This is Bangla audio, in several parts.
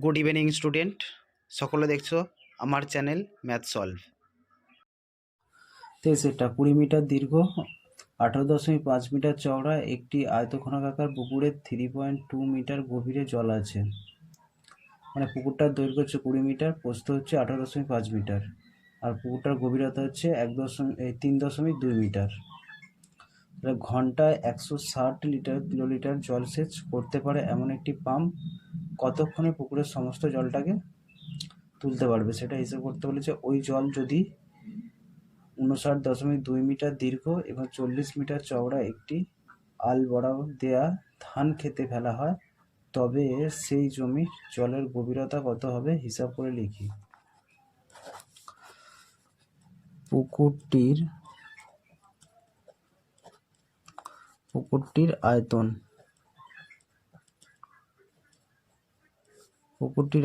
গুড ইভিনিং স্টুডেন্ট, সকলে দেখছো আমার চ্যানেল ম্যাথ সলভ। সেটা 20 মিটার দীর্ঘ, 18.5 মিটার চওড়া একটি আয়তক্ষণাকার পুকুরে 3.2 মিটার গভীরে জল আছে। মানে পুকুরটার দৈর্ঘ্য হচ্ছে 20 মিটার, প্রস্থ হচ্ছে 18.5 মিটার, আর পুকুরটার গভীরতা হচ্ছে 3.2 মিটার। তাহলে ঘন্টায় 160 কিলোলিটার জলসেচ করতে পারে এমন একটি পাম্প কতক্ষণে পুকুরের সমস্ত জলটাকে তুলতে পারবে সেটা হিসেব করতে বলেছে। ওই জল যদি 59.2 মিটার দীর্ঘ এবং 40 মিটার চওড়া একটি আল বরাবর দেয়া ধান খেতে ফেলা হয়, তবে সেই জমির জলের গভীরতা কত হবে হিসাব করে লিখি। পুকুরটির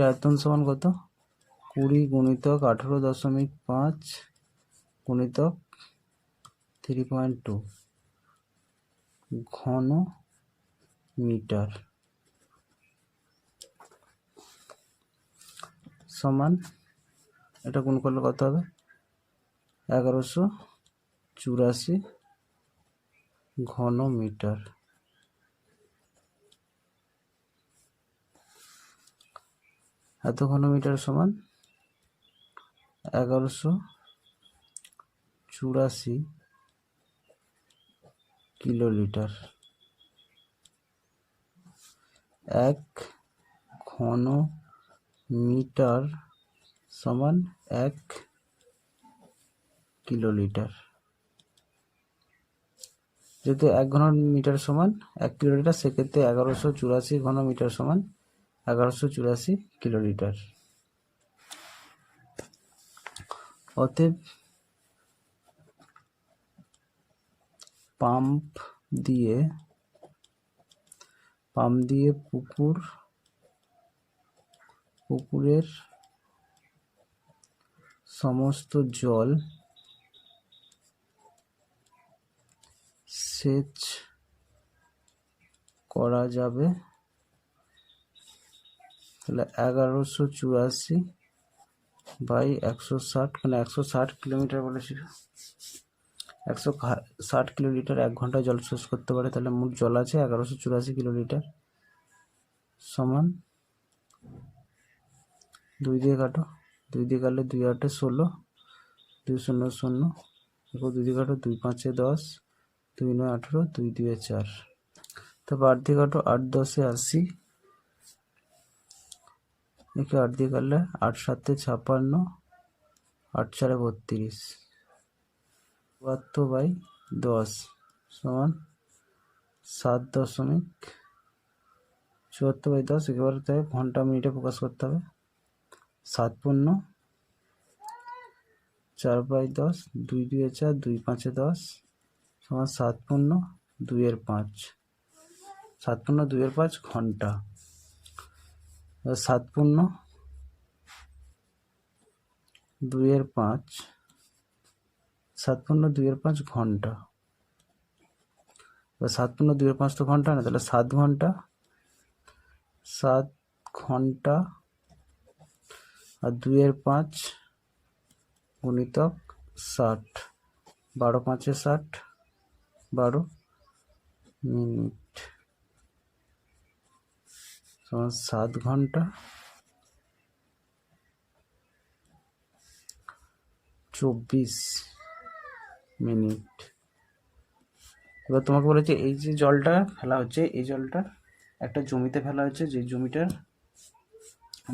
আয়তন সমান কত? 20 গুণিতক 18.5 গুণিতক 3.2 ঘন মিটার সমান, এটা গুণ করলে কত হবে? 1184 ঘন মিটার। এত ঘন মিটার সমান 1184 কিলোলিটার। 1 ঘন মিটার সমান 1 কিলোলিটার। যেহেতু 1 ঘন মিটার সমান 1 কিলোলিটার, সেক্ষেত্রে 1184 ঘন মিটার সমান 1184 কিলোলিটার। অতএব পাম্প দিয়ে পুকুরের সমস্ত জল সেচ করা যাবে। তাহলে 1184 বাই 160, মানে 160 কিলোমিটার বলেছিল, 160 কিলোলিটার 1 ঘন্টায় জল সেচ করতে পারে। তাহলে মোট জল আছে 1184 কিলোলিটার, সমান 2 দিয়ে কাটো, 2 দিয়ে কাটলে 2 8 16, 2 0 0, 2 দিয়ে কাটো, 2 5 10, 2 9 18, 2 2 4। তারপর 8 দিয়ে কাটো, 8 10 80, একে 8 দিয়ে কাটলে 8 7 56, 8 4 32, 72/10 সমান 7.74/10। একেবারে তাই ঘন্টা মিনিটে প্রকাশ করতে হবে। 7 পূর্ণ 4/10, 2 2 4, 2 5 10 সমান 7 পূর্ণ 2/5, 7 পূর্ণ 2/5 ঘন্টা। 7 পূর্ণ 2/5, 7 পূর্ণ 2/5 ঘন্টা। 7 পূর্ণ 2/5 তো ঘন্টা না, তাহলে 7 ঘন্টা, 7 ঘন্টা আর 2/5 গুণিতক 60, 12 5 60, 12 মিনিট সমান 7 ঘন্টা 24 মিনিট। এবার তোমাকে বলেছে এই যে জলটা ফেলা হচ্ছে, এই জলটা একটা জমিতে ফেলা হচ্ছে, যে জমিটার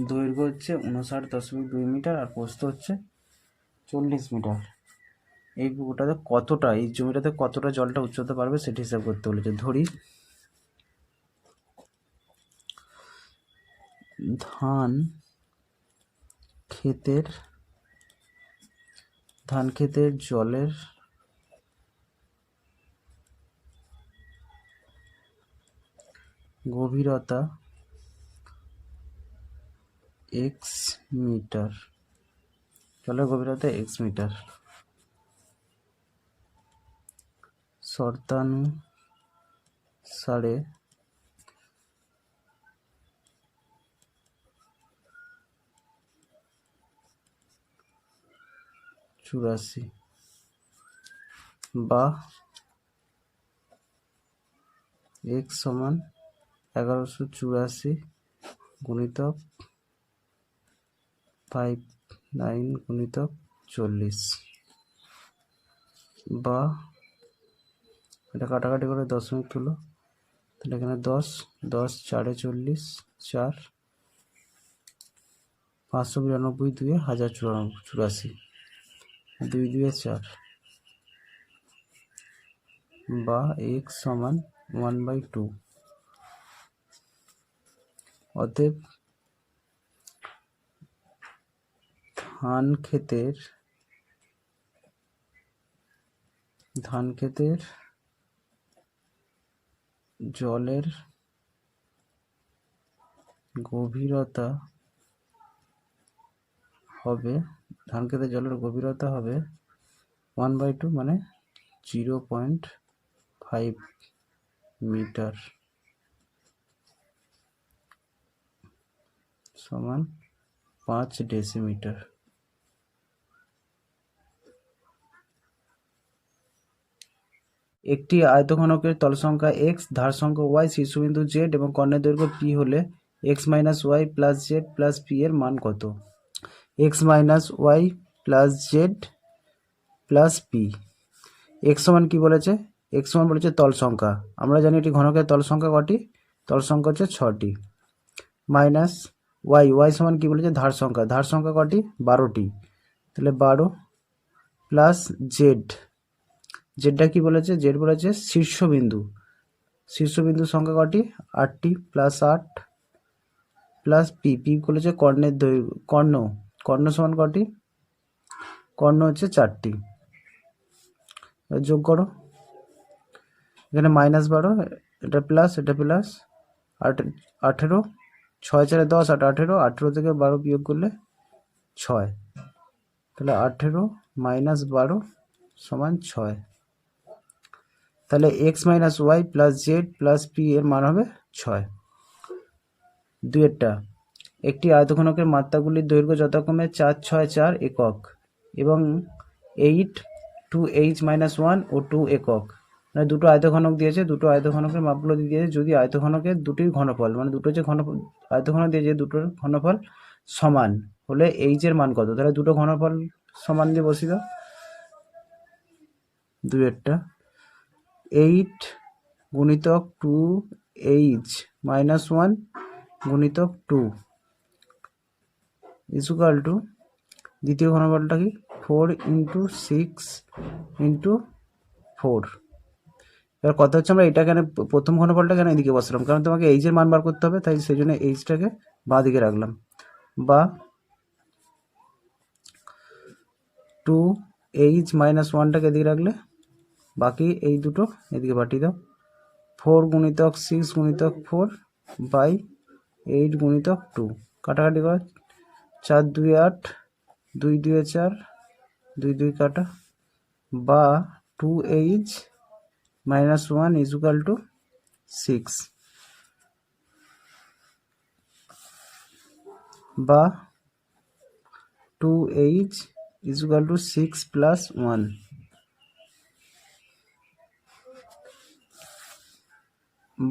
দৈর্ঘ্য হচ্ছে 59.2 মিটার আর প্রস্থ হচ্ছে 40 মিটার। এই পুকুরটাতে কতটা, এই জমিটাতে কতটা জলটা উচ্চতা পারবে সেটি হিসাব করতে বলেছে। ধরি ধান ক্ষেতের জলের গভীরতা x মিটার, জলের গভীরতা x মিটার। শর্তানুসারে চুরাশি বা x সমান 1184 গুণিতক 59 গুণিতক 40 বা এটা কাটাকাটি করে দশমিক তুলো, তাহলে এখানে 10 10 4 40 4 592 2 1084 2 2 4 বা x সমান 1/2। অতএব ধান ক্ষেতের জলের গভীরতা হবে 1/2 মানে 0.5 মিটার সমান 5 ডেসিমিটার। একটি আয়তঘনকের তল সংখ্যা x, ধার সংখ্যা y, শীর্ষবিন্দু z এবং কর্ণের দৈর্ঘ্য p হলে x minus y plus z plus p এর মান কত? x minus y plus z plus p. x সমান কি বলেছে? x সমান বলেছে তল সংখ্যা। আমরা জানি এটি ঘনকের তল সংখ্যা কটি? তল সংখ্যা হচ্ছে 6টি। মাইনাস y সমান কি বলেছে? ধার সংখ্যা। ধার সংখ্যা কটি? 12টি। তাহলে 12 প্লাস জেড। জেডটা কি বলেছে? জেড বলেছে শীর্ষবিন্দু। শীর্ষবিন্দুর সংখ্যা কটি? 8টি প্লাস 8 প্লাস পি। পি বলেছে কর্ণের দৈর্ঘ্য। কর্ণ সমান কটি? কর্ণ হচ্ছে 4টি। যোগ করো, এখানে -12, এটা প্লাস, এটা প্লাস, 18, 6 4 10, 8 18, 18 থেকে 12 বিয়োগ করলে 6, তাহলে 18 মাইনাস 12 সমান 6। তাহলে x minus y plus z plus p এর মান হবে 6। দুয়েরটা, একটি আয়তঘনকের মাত্রাগুলির দৈর্ঘ্য যথাক্রমে 4 6 4 একক এবং 8 2h-1 ও 2 একক। মানে দুটো আয়তঘনক দিয়েছে, দুটো আয়তঘনকের মাপগুলো দিয়েছে। যদি আয়তঘনকের দুটির ঘনফল, মানে দুটো যে আয়তঘনক দিয়েছে দুটোর ঘনফল সমান হলে এইচ এর মান কত? তাহলে দুটো ঘনফল সমান দিয়ে বসিয়ে দাও। দুয়েরটা 8 গুণিতক 2h-1 গুণিতক 2 ইকুয়াল টু দ্বিতীয় ঘনফলটা কি? 4 × 6 × 4। এবার কথা হচ্ছে আমরা এটা কেন প্রথম ঘনফলটা কেন এদিকে বসালাম? কারণ তোমাকে এইচ এর মান বার করতে হবে, তাই সেই জন্য এইচটাকে বাঁ দিকে রাখলাম। বা 2h-1টাকে এদিকে রাখলে বাকি এই দুটো এদিকে পাঠিয়ে দাও। 4 গুণিতক 6 গুণিতক 4 বাই 8 গুণিতক 2 কাটাকাটি কর, 4 2 8, 2 2 4, 2 2 কাটা, বা 2h-1 ইকুয়াল টু 6 বা 2h ইকুয়াল টু 6 প্লাস 1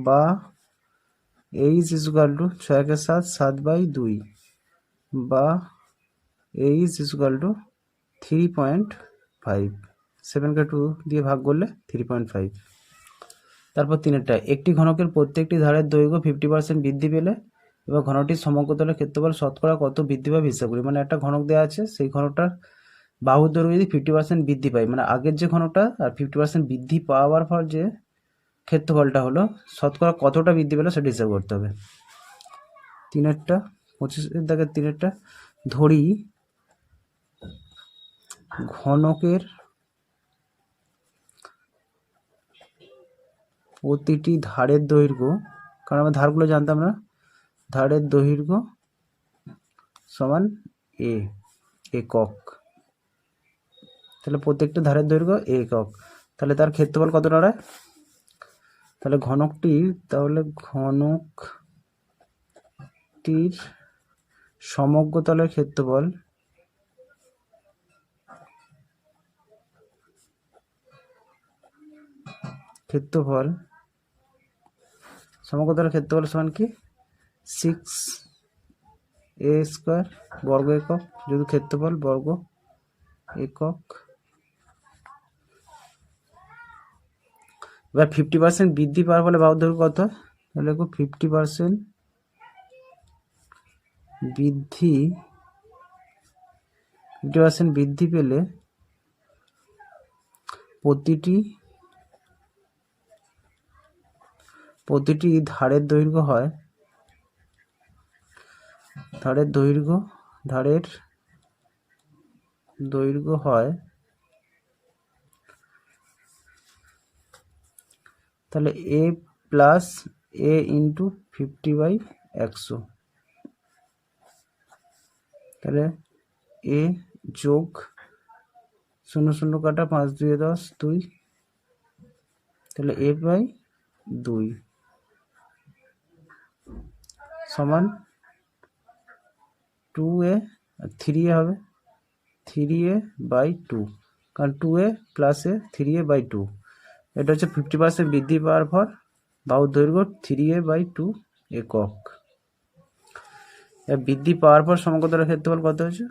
বা h ইকুয়াল টু 6 কে 7 7/2 বা h ইকুয়াল টু 3.5। 7কে 2 দিয়ে ভাগ করলে 3.5। তারপর তিনেরটা, একটি ঘনকের প্রত্যেকটি ধারের দৈর্ঘ্য 50% বৃদ্ধি পেলে এবং ঘনটির সমগ্রতলের ক্ষেত্রফল শতকরা কত বৃদ্ধি পাবে হিসাব করি। মানে একটা ঘনক দেওয়া আছে, সেই ঘনকটার বাহুর দৈর্ঘ্য যদি 50% বৃদ্ধি পায়, মানে আগের যে ঘনকটা আর 50% বৃদ্ধি পাওয়ার ফল যে ক্ষেত্রফলটা হলো শতকরা কতটা বৃদ্ধি পেলো সেটা হিসাব করতে হবে। তিনেরটা 25 দাগের তিনেরটা, ধরি ঘনকের প্রতিটি ধারের দৈর্ঘ্য, কারণ আমরা ধারগুলো জানতাম না, ধারের দৈর্ঘ্য সমান একক। তাহলে প্রত্যেকটা ধারের দৈর্ঘ্য একক, তাহলে তার ক্ষেত্রফল কত দাঁড়ায়? তাহলে ঘনকটির সমগ্র তলের ক্ষেত্রফল ক্ষেত্রফল সমগ্র তলের ক্ষেত্রফল সমান কি 6a² বর্গ একক, যদি ক্ষেত্রফল বর্গ একক। এবার 50% বৃদ্ধি পাওয়ার ফলে বাহুর দৈর্ঘ্য কত? তাহলে দেখো 50% বৃদ্ধি পেলে প্রতিটি ধারের দৈর্ঘ্য হয় তাহলে a প্লাস a ইন্টু 50/100, তাহলে a যোগ 0 0 কাটা 5 2 10 2, তাহলে a/2 সমান 2a, 3a হবে 3a/2, কারণ 2a প্লাস a 3a/2, এটা হচ্ছে 50% বৃদ্ধি পাওয়ার পর বাহুর দৈর্ঘ্য 3a/2 একক। বৃদ্ধি পাওয়ার পর সমগ্র তলের ক্ষেত্রফল কত হচ্ছে?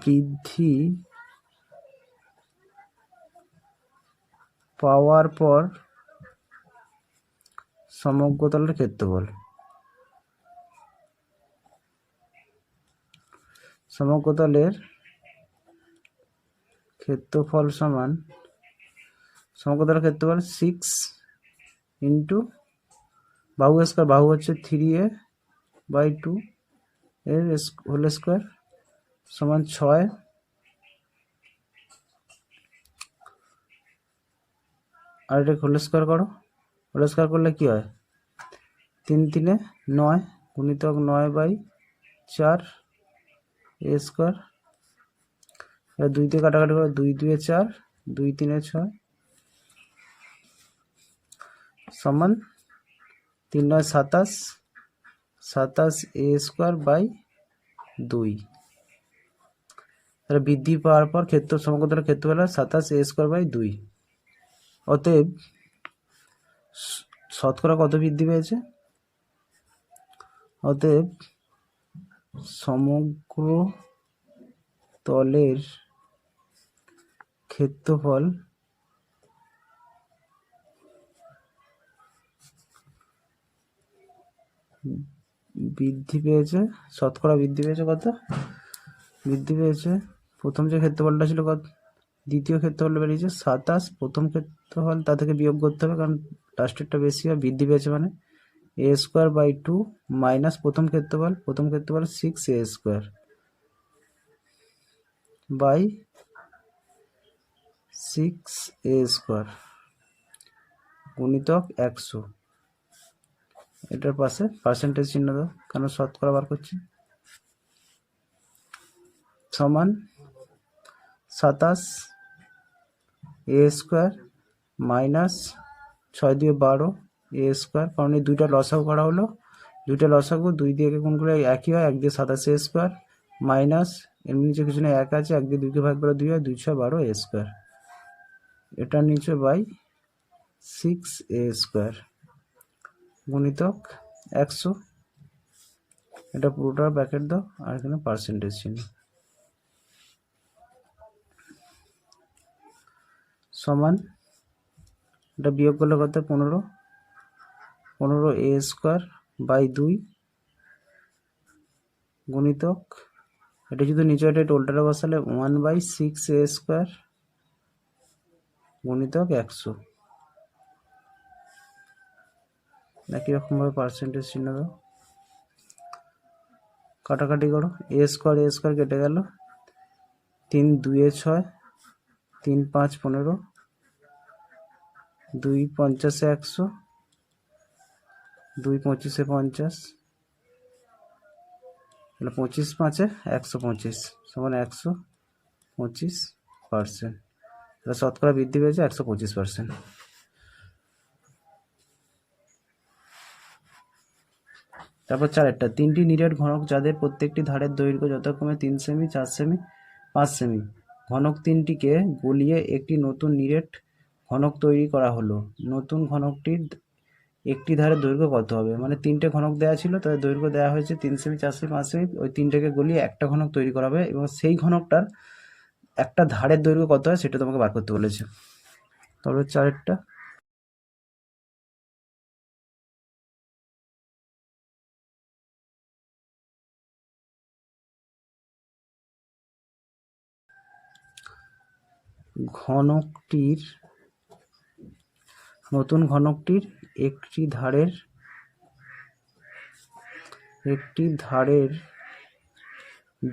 বৃদ্ধি পাওয়ার পর সমগ্র তলের ক্ষেত্রফল সমান সমগ্র তলের ক্ষেত্রফল 6 ইন্টু বাহু স্কয়ার, বাহু হচ্ছে 3a/2 এর হোল স্কয়ার সমান 6, আর এটা হোল স্কয়ার করো, হোল স্কয়ার করলে কি হয়? 3 3 9 গুণিতক 9/4 a স্কয়ার, 2 দিয়ে কাটাকাটি করে 2 2 4 2 3 6 সমান 3 9 27 a স্কয়ার/2। তাহলে বৃদ্ধি পাওয়ার পর সমগ্র তলের ক্ষেত্রফল 27 a স্কয়ার/2। অতএব শতকরা কত বৃদ্ধি পেয়েছে? অতএব সমগ্র তলের ক্ষেত্রফল বৃদ্ধি পেয়েছে, শতকরা বৃদ্ধি পেয়েছে কত? বৃদ্ধি পেয়েছে, প্রথম যে ক্ষেত্রফলটা ছিল কত, দ্বিতীয় ক্ষেত্রফল বেরিয়েছে 27, প্রথম ক্ষেত্রফল তা থেকে বিয়োগ করতে হবে কারণ লাস্টেরটা বেশি হয়, বৃদ্ধি পেয়েছে মানে a স্কয়ার/2 মাইনাস প্রথম ক্ষেত্রফল 6a square by 6a square গুণিতক 100, এটার পাশে পার্সেন্টেজ চিহ্ন দাও কারণ শতকরা বার করছি, সমান 27 a স্কয়ার মাইনাস 6 দিয়ে 12 a স্কয়ার, কারণ এই দুইটা লসাগু করা হলো, দুইটা লসাগু 2 দিয়ে গুণ করে একই হয়, 1 দিয়ে 27 a স্কয়ার মাইনাস এর নিচে কিছু না 1 আছে, 1 দিয়ে 2 কে ভাগ করে 2 হয়, 2 6 12 a স্কয়ার, এটা নিচে বাই 6a স্কয়ার গুণিতক 100, এটা পুরোটা ব্র্যাকেট দাও আর এখানে পার্সেন্টেজ চিহ্ন সমান, এটা বিয়োগ করলে কত? 15 a স্কয়ার/2 গুণিতক, এটা যদি নিচে এটা টোলটা বসালে 1/6a স্কয়ার গুণিতক 100, একই রকম ভাবে পার্সেন্টেজ চিহ্ন দাও, কাটাকাটি করো, a স্কয়ার কেটে গেল, 3 2 6 3 5 15 2 50 100 2 25 50, তাহলে 25 5 125 সমান 125%, তাহলে শতকরা বৃদ্ধি পেয়েছে 125%। তারপর 4টা, 3টি নিরেট ঘনক যাদের প্রত্যেকটি ধারের দৈর্ঘ্য যথাক্রমে 3 সেমি 4 সেমি 5 সেমি ঘনক তিনটিকে গলিয়ে একটি নতুন নিরেট ঘনক তৈরি করা হলো। নতুন ঘনকটির একটি ধারের দৈর্ঘ্য কত হবে? মানে তিনটে ঘনক দেওয়া ছিল, তাদের দৈর্ঘ্য দেওয়া হয়েছে 3 সেমি, 4 সেমি, 5 সেমি। ওই তিনটেকে গলিয়ে একটা ঘনক তৈরি করা হবে এবং সেই ঘনকটার একটা ধারের দৈর্ঘ্য কত হয় সেটা তোমাকে বার করতে বলেছে। তাহলে 4টা নতুন ঘনকটির একটি ধারের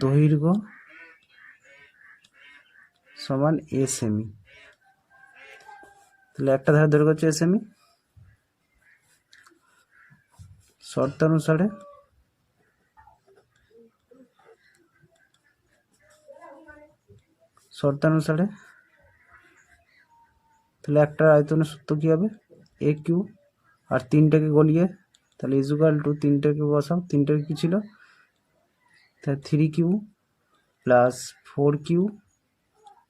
দৈর্ঘ্য সমান a সেমি। তাহলে একটা ধারের দৈর্ঘ্য হচ্ছে a সেমি। শর্তানুসারে তাহলে একটা আয়তনের সূত্র কি হবে? a কিউ আর তিনটাকে গলিয়ে তাহলে ইজুকাল টু তিনটাকে বসাও। তিনটাকে কি ছিল? তাহলে 3q plus 4q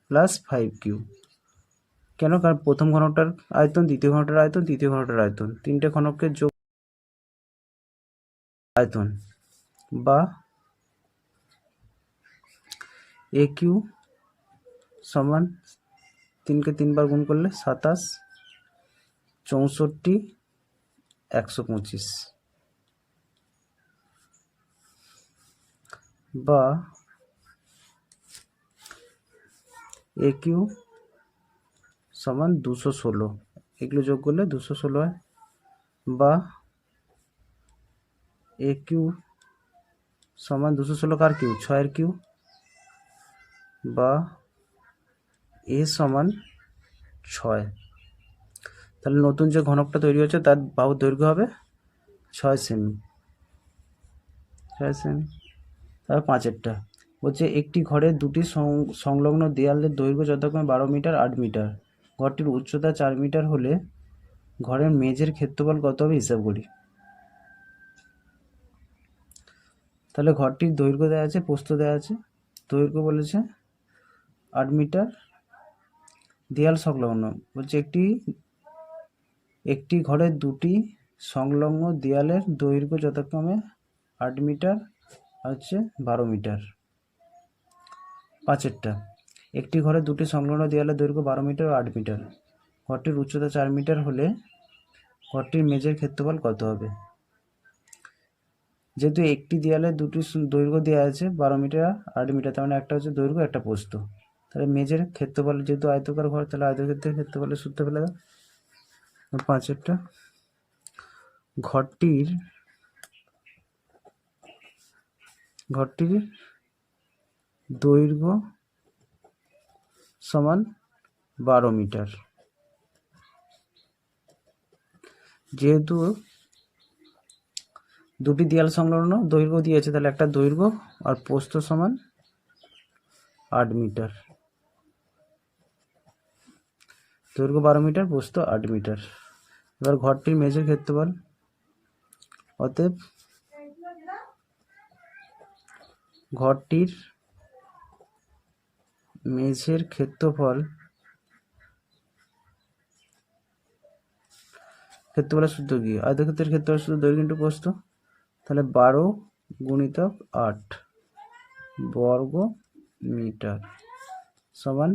plus 5q। কেন? কারণ প্রথম ঘনকটার আয়তন, দ্বিতীয় ঘনকটার আয়তন, তৃতীয় ঘনকটার আয়তন, তিনটে ঘনকের যোগ আয়তন, বা এ কিউ সমান 3কে 3 বার গুণ করলে 27, 64, 125, বা এ কিউ সমান 216। এগুলো যোগ করলে 216 হয়। বা এ কিউ সমান 216 কার কিউ? 6-এর কিউ। বা এ সমান 6। তাহলে নতুন যে ঘনকটা তৈরি হচ্ছে তার বাহুর দৈর্ঘ্য হবে 6 সেমি। তারপর 5এরটা বলছে একটি ঘরের দুটি সংলগ্ন দেয়ালের দৈর্ঘ্য যথাক্রমে 12 মিটার, 8 মিটার। ঘরটির উচ্চতা 4 মিটার হলে ঘরের মেঝের ক্ষেত্রফল কত হবে হিসাব করি। তাহলে ঘরটির দৈর্ঘ্য দেওয়া আছে, প্রস্থ দেওয়া আছে। দৈর্ঘ্য বলেছে 8 মিটার, দেয়াল সংলগ্ন বলছে একটি ঘরের দুটি সংলগ্ন দেয়ালের দৈর্ঘ্য যথাক্রমে 8 মিটার হচ্ছে 12 মিটার। 5এরটা একটি ঘরের দুটি সংলগ্ন দেয়ালের দৈর্ঘ্য 12 মিটার ও 8 মিটার। ঘরটির উচ্চতা 4 মিটার হলে ঘরটির মেঝের ক্ষেত্রফল কত হবে? যেহেতু একটি দেয়ালের দুটি দৈর্ঘ্য দেওয়া আছে 12 মিটার, 8 মিটার, তার মানে একটা হচ্ছে দৈর্ঘ্য, একটা প্রস্থ। তাহলে মেঝের ক্ষেত্রফল, যেহেতু আয়তকার ঘর, তাহলে আয়তক্ষেত্রের ক্ষেত্রফলের সূত্র ফেলে দাও। 5এরটা ঘরটির দৈর্ঘ্য সমান 12 মিটার। যেহেতু দুটি দেয়াল সংলগ্ন দৈর্ঘ্য দিয়েছে, তাহলে একটা দৈর্ঘ্য আর প্রস্থ সমান 8 মিটার। দৈর্ঘ্য 12 মিটার, প্রস্থ 8 মিটার। এবার ঘরটির মেঝের ক্ষেত্রফল, অতএব ঘরটির মেঝের ক্ষেত্রফলের সূত্র কি? আয়তক্ষেত্রের ক্ষেত্রফলের সূত্র দৈর্ঘ্য ইন্টু প্রস্থ। তাহলে 12 গুণিতক 8 বর্গ মিটার সমান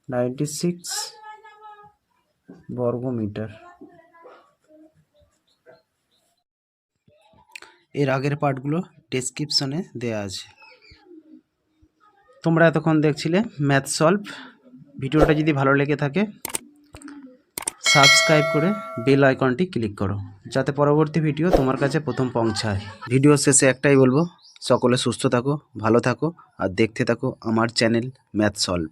96 বর্গ মিটার। এর আগের পার্টগুলো ডেসক্রিপশনে দেওয়া আছে। তোমরা এতক্ষণ দেখছিলে ম্যাথ সলভ। ভিডিওটা যদি ভালো লেগে থাকে সাবস্ক্রাইব করে বেল আইকনটি ক্লিক করো, যাতে পরবর্তী ভিডিও তোমার কাছে প্রথম পৌঁছায়। ভিডিও শেষে একটাই বলবো, সকলে সুস্থ থাকো, ভালো থাকো আর দেখতে থাকো আমার চ্যানেল ম্যাথ সলভ।